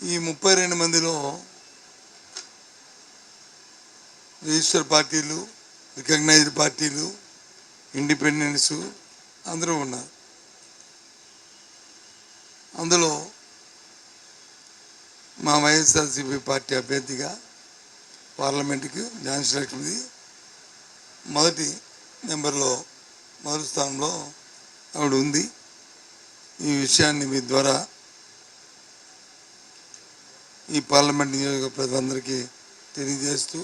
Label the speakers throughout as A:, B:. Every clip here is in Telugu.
A: ఈ 32 మందిలో రిజిస్టర్ పార్టీలు, రికగ్నైజ్డ్ పార్టీలు, ఇండిపెండెంట్స్ అందరూ ఉన్నారు. అందులో మా వైఎస్ఆర్సీపీ పార్టీ అభ్యర్థిగా పార్లమెంటుకి ఝాన్సీ లక్ష్మిది మొదటి స్థానంలో ఆవిడ ఉంది. ఈ విషయాన్ని మీ ద్వారా ఈ పార్లమెంట్ నియోజక ప్రజలందరికీ తెలియజేస్తూ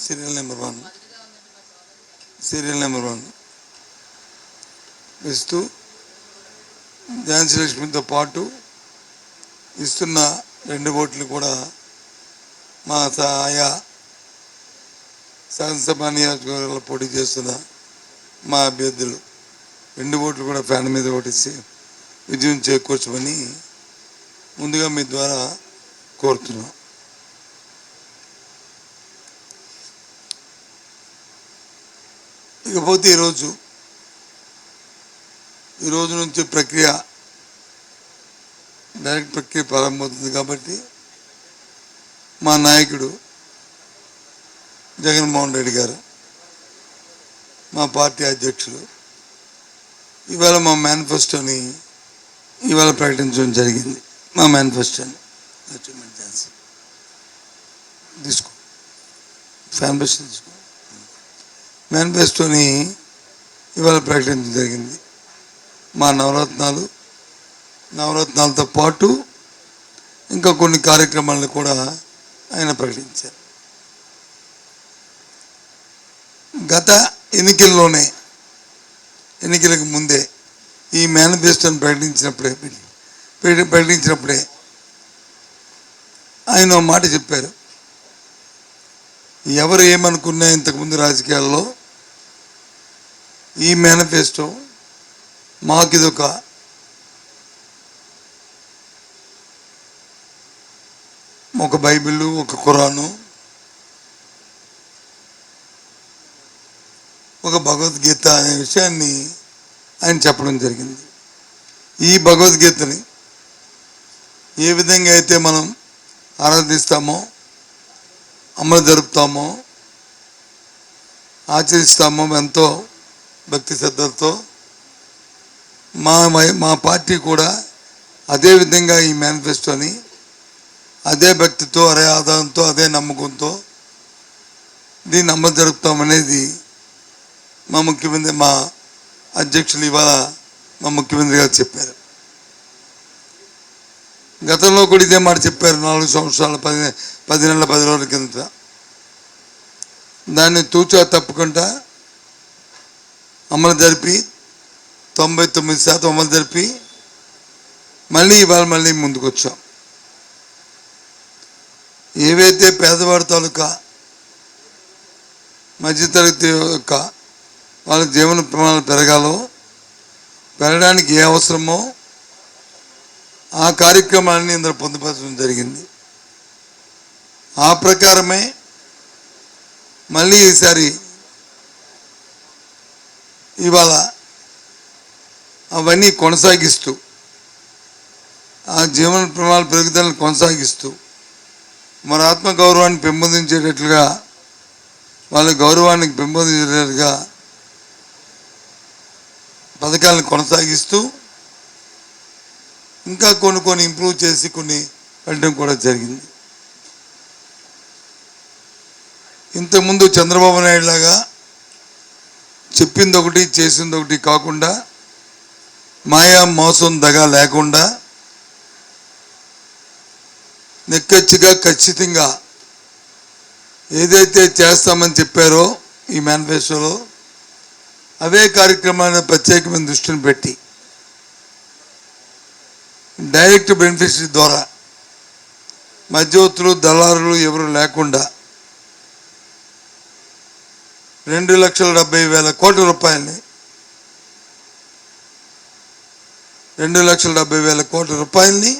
A: సీరియల్ నెంబర్ 1 ఇస్తూ ఝాన్సీ లక్ష్మితో పాటు ఇస్తున్న 2 ఓట్లు కూడా మా ఆయా శాసనసభ నియోజకవర్గాల్లో పోటీ చేస్తున్న మా అభ్యర్థులు 2 ఓట్లు కూడా ఫ్యాన్ మీద ఓటేసి విజయం చేకూర్చమని ముందుగా మీ ద్వారా కోరుతున్నాం. ఇకపోతే ఈ రోజు నుంచి డైరెక్ట్ ప్రక్రియ ప్రారంభమవుతుంది కాబట్టి మా నాయకుడు జగన్మోహన్ రెడ్డి గారు, మా పార్టీ అధ్యక్షులు ఇవాళ మా మేనిఫెస్టోని ప్రకటించడం జరిగింది. మా మేనిఫెస్టోని తీసుకో మేనిఫెస్టోని ఇవాళ ప్రకటించడం జరిగింది. మా నవరత్నాలతో పాటు ఇంకా కొన్ని కార్యక్రమాలను కూడా ఆయన ప్రకటించారు. గత ఎన్నికలకు ముందే ఈ మేనిఫెస్టోని ప్రకటించినప్పుడే ఆయన మాట చెప్పారు. ఎవరు ఏమనుకున్నా ఇంతకుముందు రాజకీయాల్లో ఈ మేనిఫెస్టో మాకు ఇదొక బైబిల్, ఒక ఖురాను, ఒక భగవద్గీత అనే విషయాన్ని ఆయన చెప్పడం జరిగింది. ఈ భగవద్గీతని ఏ విధంగా అయితే మనం ఆరాధిస్తామో, అమలు జరుపుతామో, ఆచరిస్తామో ఎంతో భక్తి శ్రద్ధలతో మా పార్టీ కూడా అదే విధంగా ఈ మేనిఫెస్టోని అదే భక్తితో, అదే ఆధారంతో, అదే నమ్మకంతో దీన్ని అమలు జరుపుతామనేది మా అధ్యక్షులు ఇవాళ మా ముఖ్యమంత్రి గారు చెప్పారు. గతంలో కూడా ఇదే మాట చెప్పారు. 4 సంవత్సరాల 10 నెలల 10 రోజుల కిందట దాన్ని తూచా తప్పకుండా అమలు జరిపి 99% అమలు జరిపి మళ్ళీ ముందుకు వచ్చాం. ఏవైతే పేదవాడి తాలూకా మధ్యతరగతి యొక్క వాళ్ళ జీవన ప్రమాణాలు పెరగడానికి ఏ అవసరమో ఆ కార్యక్రమాన్ని ఇందులో పొందుపరచడం జరిగింది. ఆ ప్రకారమే మళ్ళీ ఈసారి ఇవాళ అవన్నీ కొనసాగిస్తూ ఆ జీవన ప్రమాణాల పెరుగుదలను కొనసాగిస్తూ మన ఆత్మగౌరవాన్ని పెంపొందించేటట్లుగా, వాళ్ళ గౌరవాన్ని పెంపొందించేటట్లుగా పథకాలను కొనసాగిస్తూ ఇంకా కొన్ని ఇంప్రూవ్ చేసి కొన్ని పెట్టడం కూడా జరిగింది. ఇంతకుముందు చంద్రబాబు నాయుడు లాగా చెప్పింది ఒకటి చేసింది ఒకటి కాకుండా, మాయా మోసం దగా లేకుండా నిక్కచ్చిగా ఖచ్చితంగా ఏదైతే చేస్తామని చెప్పారో ఈ మేనిఫెస్టోలో అవే కార్యక్రమాన్ని ప్రత్యేకమైన దృష్టిని పెట్టి డైరెక్ట్ బెనిఫిషరీ ద్వారా మధ్యవర్తులు, దళారులు ఎవరు లేకుండా 2,70,000 కోట్ల రూపాయలని 2,70,000 కోట్ల రూపాయలని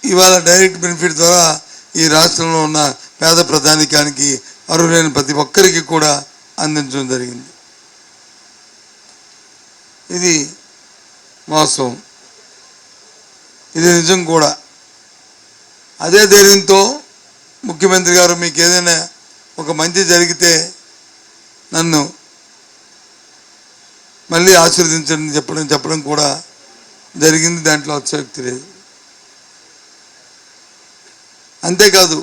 A: ఇవాళ డైరెక్ట్ బెనిఫిట్ ద్వారా ఈ రాష్ట్రంలో ఉన్న పేద ప్రజానికానికి, అర్హులైన ప్రతి ఒక్కరికి కూడా అందించడం జరిగింది. ఇది మోసం, ఇది నిజం కూడా. అదే ధైర్యంతో ముఖ్యమంత్రి గారు మీకు ఏదైనా ఒక మంచి జరిగితే నన్ను మళ్ళీ ఆశీర్వదించండి చెప్పడం కూడా జరిగింది. దాంట్లో అతిశయోక్తి లేదు. అంతేకాదు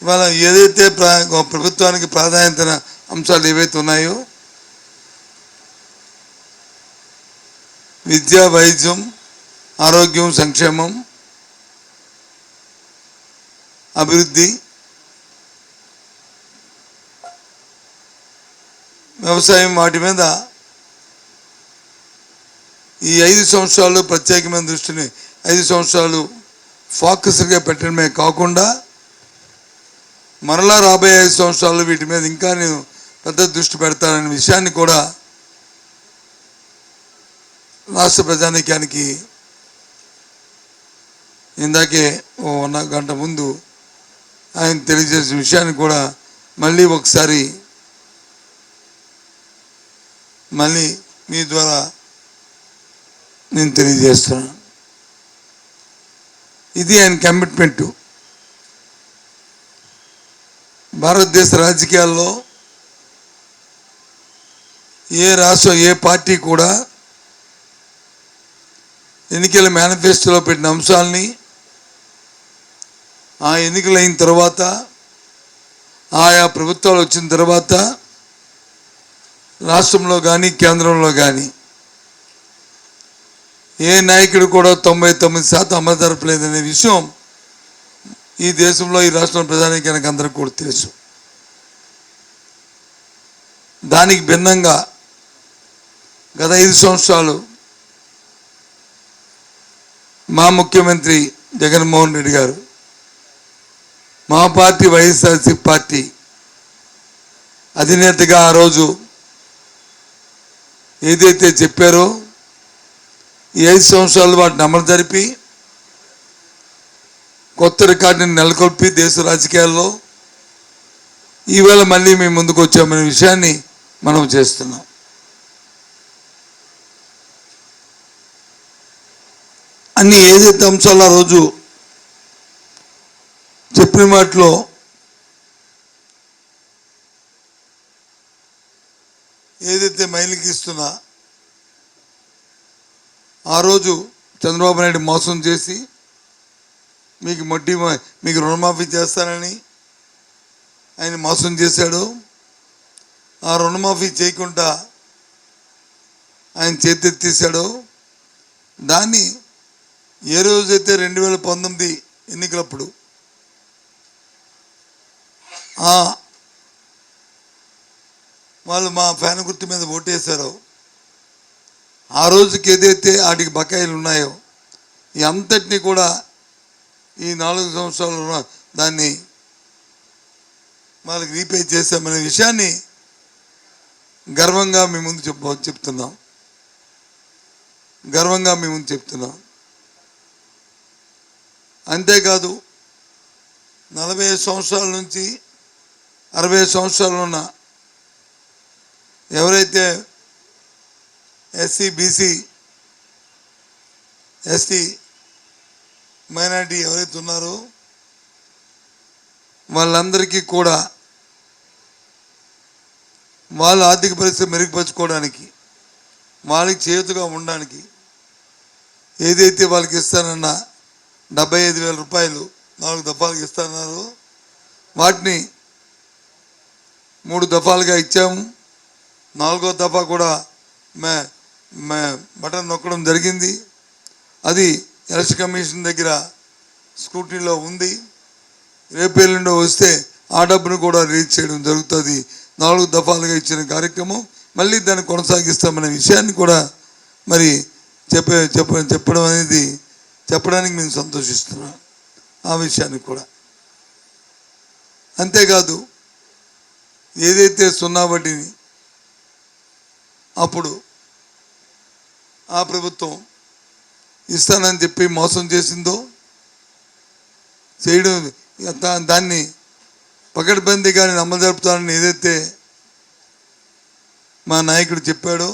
A: ఇవాళ ఏదైతే ప్రభుత్వానికి ప్రాధాన్యత అంశాలు ఏవైతే ఉన్నాయో విద్య, వైద్యం, ఆరోగ్యం, సంక్షేమం, అభివృద్ధి, వ్యవసాయం, వాటి మీద ఈ 5 సంవత్సరాలు ప్రత్యేకమైన దృష్టిని 5 సంవత్సరాలు ఫోకస్గా పెట్టడమే కాకుండా మరలా రాబోయే 5 సంవత్సరాలు వీటి మీద ఇంకా నేను పెద్ద దృష్టి పెడతాననే విషయాన్ని కూడా రాష్ట్ర ప్రజానీకానికి ఇందాకే 1 గంట ముందు ఆయన తెలియజేసిన విషయాన్ని కూడా మళ్ళీ ఒకసారి మీ ద్వారా నేను తెలియజేస్తున్నాను. ఇది ఆయన కమిట్మెంటు. భారతదేశ రాజకీయాల్లో ఏ రాష్ట్రం, ఏ పార్టీ కూడా ఎన్నికల మేనిఫెస్టోలో పెట్టిన అంశాలని ఆ ఎన్నికలు అయిన తర్వాత, ఆయా ప్రభుత్వాలు వచ్చిన తర్వాత రాష్ట్రంలో కానీ కేంద్రంలో కానీ ఏ నాయకుడు కూడా 99% అమలు జరపలేదనే విషయం ఈ దేశంలో, ఈ రాష్ట్రంలో ప్రజానీకానికి అందరికీ కూడా తెలుసు. దానికి భిన్నంగా గత 5 సంవత్సరాలు మా ముఖ్యమంత్రి జగన్మోహన్ రెడ్డి గారు, మా పార్టీ వైఎస్ఆర్సీపీ పార్టీ అధినేతగా ఆ రోజు ఏదైతే చెప్పారో ఈ 5 సంవత్సరాలు వాటిని అమలు జరిపి కొత్త రికార్డుని నెలకొల్పి దేశ రాజకీయాల్లో ఈవేళ మళ్ళీ మేము ముందుకు వచ్చామనే విషయాన్ని మనం చేస్తున్నాం. అన్ని ఏదైతే అంశాలు ఆ రోజు చెప్పిన మాటలో ఏదైతే మైలుకి ఇస్తున్నా ఆ రోజు చంద్రబాబు నాయుడు మోసం చేసి మీకు రుణమాఫీ చేస్తానని ఆయన మోసం చేశాడు. ఆ రుణమాఫీ చేయకుండా ఆయన చేతెత్తేసాడు. దాన్ని ఏ రోజైతే 2019 ఎన్నికలప్పుడు వాళ్ళు మా ఫ్యాన్ గుర్తు మీద ఓటేశారో ఆ రోజుకి ఏదైతే వాటికి బకాయిలు ఉన్నాయో ఈ అంతటినీ కూడా ఈ 4 సంవత్సరాలు దాన్ని వాళ్ళకి రీపే చేశామనే విషయాన్ని గర్వంగా మీ ముందు చెప్తున్నాం. గర్వంగా మీ ముందు చెప్తున్నాం. అంతేకాదు 40 సంవత్సరాల నుంచి 60 సంవత్సరాలు ఉన్న ఎవరైతే ఎస్సీ, బీసీ, ఎస్టీ, మైనారిటీ ఎవరైతే ఉన్నారో వాళ్ళందరికీ కూడా వాళ్ళ ఆర్థిక పరిస్థితి మెరుగుపరుచుకోవడానికి, వాళ్ళకి చేతుగా ఉండడానికి ఏదైతే వాళ్ళకి ఇస్తానన్న 75,000 రూపాయలు 4 దఫాలుగా ఇస్తున్నారు. వాటిని 3 దఫాలుగా ఇచ్చాము. 4వ దఫా కూడా బటన్ నొక్కడం జరిగింది. అది ఎలక్షన్ కమిషన్ దగ్గర స్క్రూటినీలో ఉంది. రేపు ఎల్లుండో వస్తే ఆ డబ్బును కూడా రిలీజ్ చేయడం జరుగుతుంది. 4 దఫాలుగా ఇచ్చిన కార్యక్రమం మళ్ళీ దాన్ని కొనసాగిస్తామనే విషయాన్ని కూడా మరి చెప్పడం అనేది చెప్పడానికి మేము సంతోషిస్తున్నాం. ఆ విషయాన్ని కూడా అంతేకాదు ఏదైతే 0 వడ్డీని అప్పుడు ఆ ప్రభుత్వం ఇస్తానని చెప్పి మోసం చేసిందో చేయడం, దాన్ని పకడ్బందీగా నేను అమలు జరుపుతానని ఏదైతే మా నాయకుడు చెప్పాడో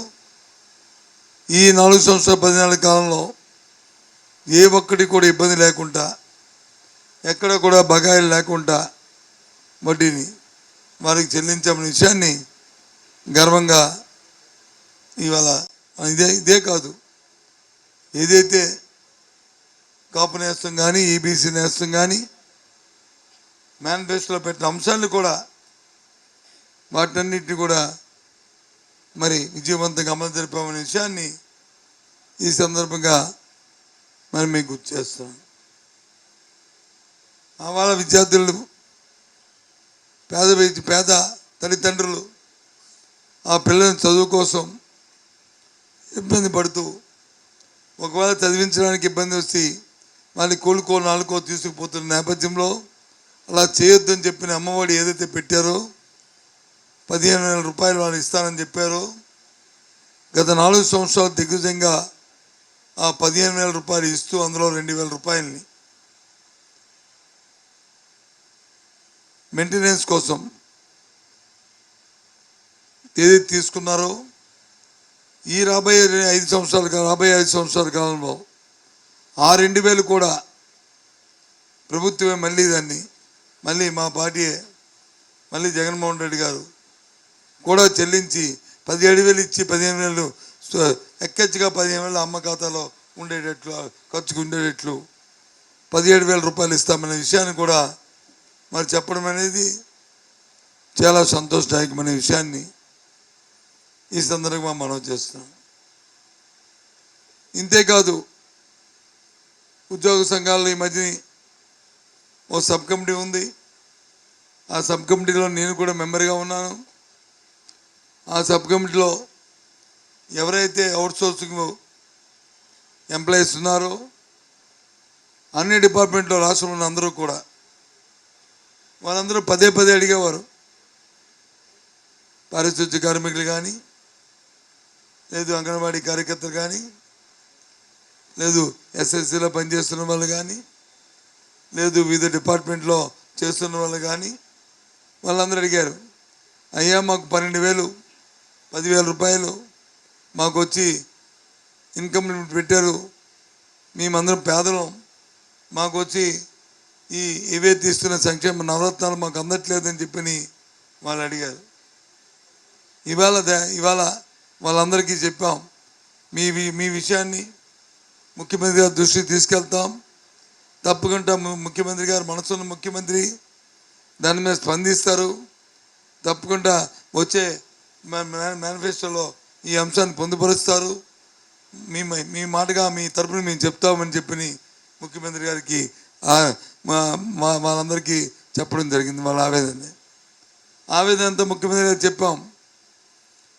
A: ఈ 4 సంవత్సరాల 10 నెలల కాలంలో ఏ ఒక్కటి కూడా ఇబ్బంది లేకుండా, ఎక్కడ కూడా బకాయిలు లేకుండా వడ్డీని వారికి చెల్లించామనే విషయాన్ని గర్వంగా ఇవాళ ఇదే కాదు, ఏదైతే కాపు నేస్తం కానీ, ఈబీసీ నేస్తం కానీ మేనిఫెస్టోలో పెట్టిన అంశాలను కూడా వాటన్నిటిని కూడా మరి విజయవంతంగా అమలు జరిపామనే విషయాన్ని ఈ సందర్భంగా మరి మీకు గుర్తు చేస్తాను. వాళ్ళ విద్యార్థులు, పేద తల్లిదండ్రులు ఆ పిల్లల చదువు కోసం ఇబ్బంది పడుతూ, ఒకవేళ చదివించడానికి ఇబ్బంది వస్తే వాళ్ళని కోలుకో నాలుకో తీసుకుపోతున్న నేపథ్యంలో అలా చేయొద్దని చెప్పిన అమ్మఒడి ఏదైతే పెట్టారో 15,000 రూపాయలు వాళ్ళు ఇస్తానని చెప్పారో, గత 4 సంవత్సరాలు దిగ్విజయంగా ఆ 15,000 రూపాయలు ఇస్తూ అందులో 2,000 రూపాయలని మెయింటెనెన్స్ కోసం ఏదైతే తీసుకున్నారో, ఈ రాబోయే 5 సంవత్సరాల కాలంలో ఆ 2,000 కూడా ప్రభుత్వమే మళ్ళీ మా పార్టీయే మళ్ళీ జగన్మోహన్ రెడ్డి గారు కూడా చెల్లించి 17,000 ఇచ్చి 15,000 ఎక్కచ్చిగా 15,000 అమ్మ ఖాతాలో ఉండేటట్లు, ఖర్చుకు ఉండేటట్లు 17,000 రూపాయలు ఇస్తామనే విషయాన్ని కూడా మరి చెప్పడం అనేది చాలా సంతోషదాయకమైన విషయాన్ని ఈ సందర్భంగా మనం చేస్తున్నాం. ఇంతేకాదు, ఉద్యోగ సంఘాల్లో ఈ మధ్య ఓ సబ్ కమిటీ ఉంది. ఆ సబ్ కమిటీలో నేను కూడా మెంబర్గా ఉన్నాను. ఆ సబ్ కమిటీలో ఎవరైతే అవుట్సోర్సింగ్ ఎంప్లాయీస్ ఉన్నారో అన్ని డిపార్ట్మెంట్లో రాష్ట్రంలో ఉన్న అందరూ కూడా వాళ్ళందరూ పదే అడిగేవారు. పారిశుద్ధ్య కార్మికులు కానీ, లేదు అంగన్వాడీ కార్యకర్తలు కానీ, లేదు ఎస్ఎస్సీలో పనిచేస్తున్న వాళ్ళు కానీ, లేదు వివిధ డిపార్ట్మెంట్లో చేస్తున్న వాళ్ళు కానీ, వాళ్ళందరూ అడిగారు, అయ్యా మాకు 12,000 10,000 రూపాయలు మాకు వచ్చి ఇన్కమ్ లిమిట్ పెట్టారు, మేమందరం పేదలం, మాకు వచ్చి ఏవైతే ఇస్తున్న సంక్షేమ నవరత్నాలు మాకు అందట్లేదని చెప్పని వాళ్ళు అడిగారు. ఇవాళ వాళ్ళందరికీ చెప్పాం, మీ విషయాన్ని ముఖ్యమంత్రి గారి దృష్టికి తీసుకెళ్తాం. తప్పకుండా ముఖ్యమంత్రి గారు మనసున్న ముఖ్యమంత్రి దాని మీద స్పందిస్తారు. తప్పకుండా వచ్చే మేనిఫెస్టోలో ఈ అంశాన్ని పొందుపరుస్తారు. మీ మాటగా మీ తరపున మేము చెప్తామని చెప్పి ముఖ్యమంత్రి గారికి వాళ్ళందరికీ చెప్పడం జరిగింది. వాళ్ళ ఆవేదనతో ముఖ్యమంత్రి గారికి చెప్పాం.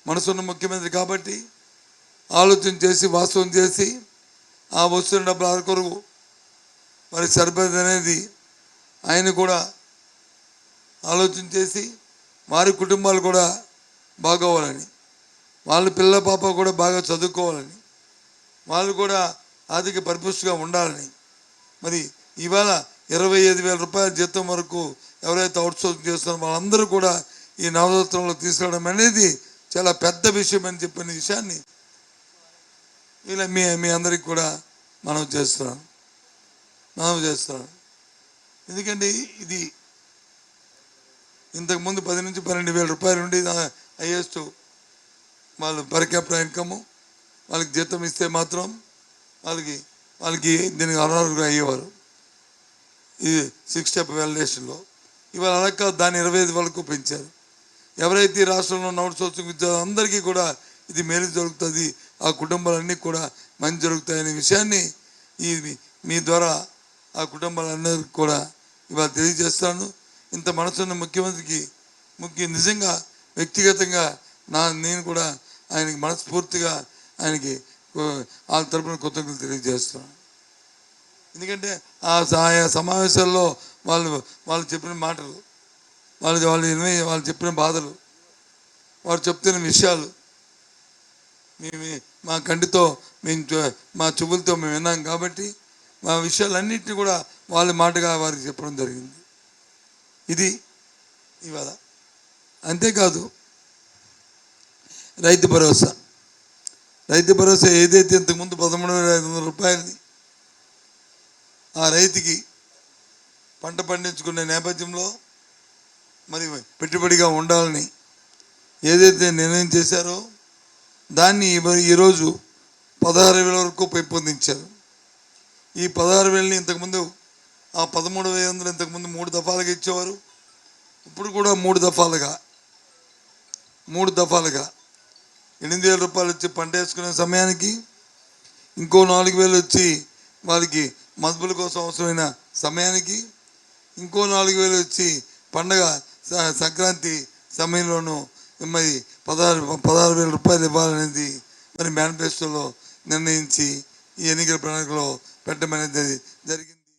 A: మనసున్న ముఖ్యమంత్రి కాబట్టి ఆలోచన చేసి వాస్తవం చేసి ఆ వస్తున్న డబ్బులు ఆదుకోరు మరి సరిపోదు అనేది ఆయన కూడా ఆలోచన చేసి వారి కుటుంబాలు కూడా బాగోవాలని, వాళ్ళ పిల్ల పాప కూడా బాగా చదువుకోవాలని, వాళ్ళు కూడా ఆర్థిక పరిపుష్టిగా ఉండాలని, మరి ఇవాళ 25,000 రూపాయల జీతం వరకు ఎవరైతే అవుట్సోర్సింగ్ చేస్తున్నారో వాళ్ళందరూ కూడా ఈ నవరత్నంలో తీసుకురావడం అనేది చాలా పెద్ద విషయం అని చెప్పిన విషయాన్ని ఇలా మీ అందరికి కూడా మనం చేస్తున్నాం. ఎందుకంటే ఇది ఇంతకుముందు 10 నుంచి 12,000 రూపాయలు ఉండేది హైయెస్ట్ వాళ్ళు పర్ క్యాపిటల్ ఇన్కమ్, వాళ్ళకి జీతం ఇస్తే మాత్రం వాళ్ళకి దీనికి అనర్హులుగా అయ్యేవారు ఈ 6 స్టెప్ వాలిడేషన్లో. ఇవాళ అలా కాదు, దాన్ని 25 వరకు పెంచారు. ఎవరైతే రాష్ట్రంలో ఉన్న అవుట్సోర్సింగ్ ఉద్యోగులు అందరికీ కూడా ఇది మేలు జరుగుతుంది, ఆ కుటుంబాలన్నీ కూడా మంచి జరుగుతాయనే విషయాన్ని మీ ద్వారా ఆ కుటుంబాలందరికీ కూడా ఇవాళ తెలియజేస్తాను. ఇంత మనసున్న ముఖ్యమంత్రికి నిజంగా వ్యక్తిగతంగా నేను కూడా ఆయనకి మనస్ఫూర్తిగా ఆయనకి వాళ్ళ తరపున కృతజ్ఞతలు తెలియజేస్తున్నాను. ఎందుకంటే ఆయా సమావేశాల్లో వాళ్ళు చెప్పిన మాటలు, వాళ్ళు చెప్పిన బాధలు, వారు చెప్తున్న విషయాలు మా కంటితో మా చెవులతో మేము విన్నాం కాబట్టి మా విషయాలన్నింటినీ కూడా వాళ్ళ మాటగా వారికి చెప్పడం జరిగింది. ఇది ఇవాళ. అంతేకాదు, రైతు రైతు భరోసా ఏదైతే ఇంతకుముందు 13,500 రూపాయలని ఆ రైతుకి పంట పండించుకునే నేపథ్యంలో మరి పెట్టుబడిగా ఉండాలని ఏదైతే నిర్ణయం చేశారో దాన్ని ఈరోజు 16,000 వరకు పెంపొందించారు. ఈ 16,000ని ఇంతకుముందు ఆ 13,500 ఇంతకుముందు 3 దఫాలుగా ఇచ్చేవారు. ఇప్పుడు కూడా 3 దఫాలుగా 8,000 రూపాయలు వచ్చి పంట వేసుకునే సమయానికి, ఇంకో 4,000 వచ్చి వాళ్ళకి మదుపుల కోసం అవసరమైన సమయానికి, ఇంకో 4,000 వచ్చి పండగ సంక్రాంతి సమయంలోనూ మరి 16,000 రూపాయలు ఇవ్వాలనేది మరి మేనిఫెస్టోలో నిర్ణయించి ఈ ఎన్నికల ప్రణాళికలో పెట్టమనేది జరిగింది.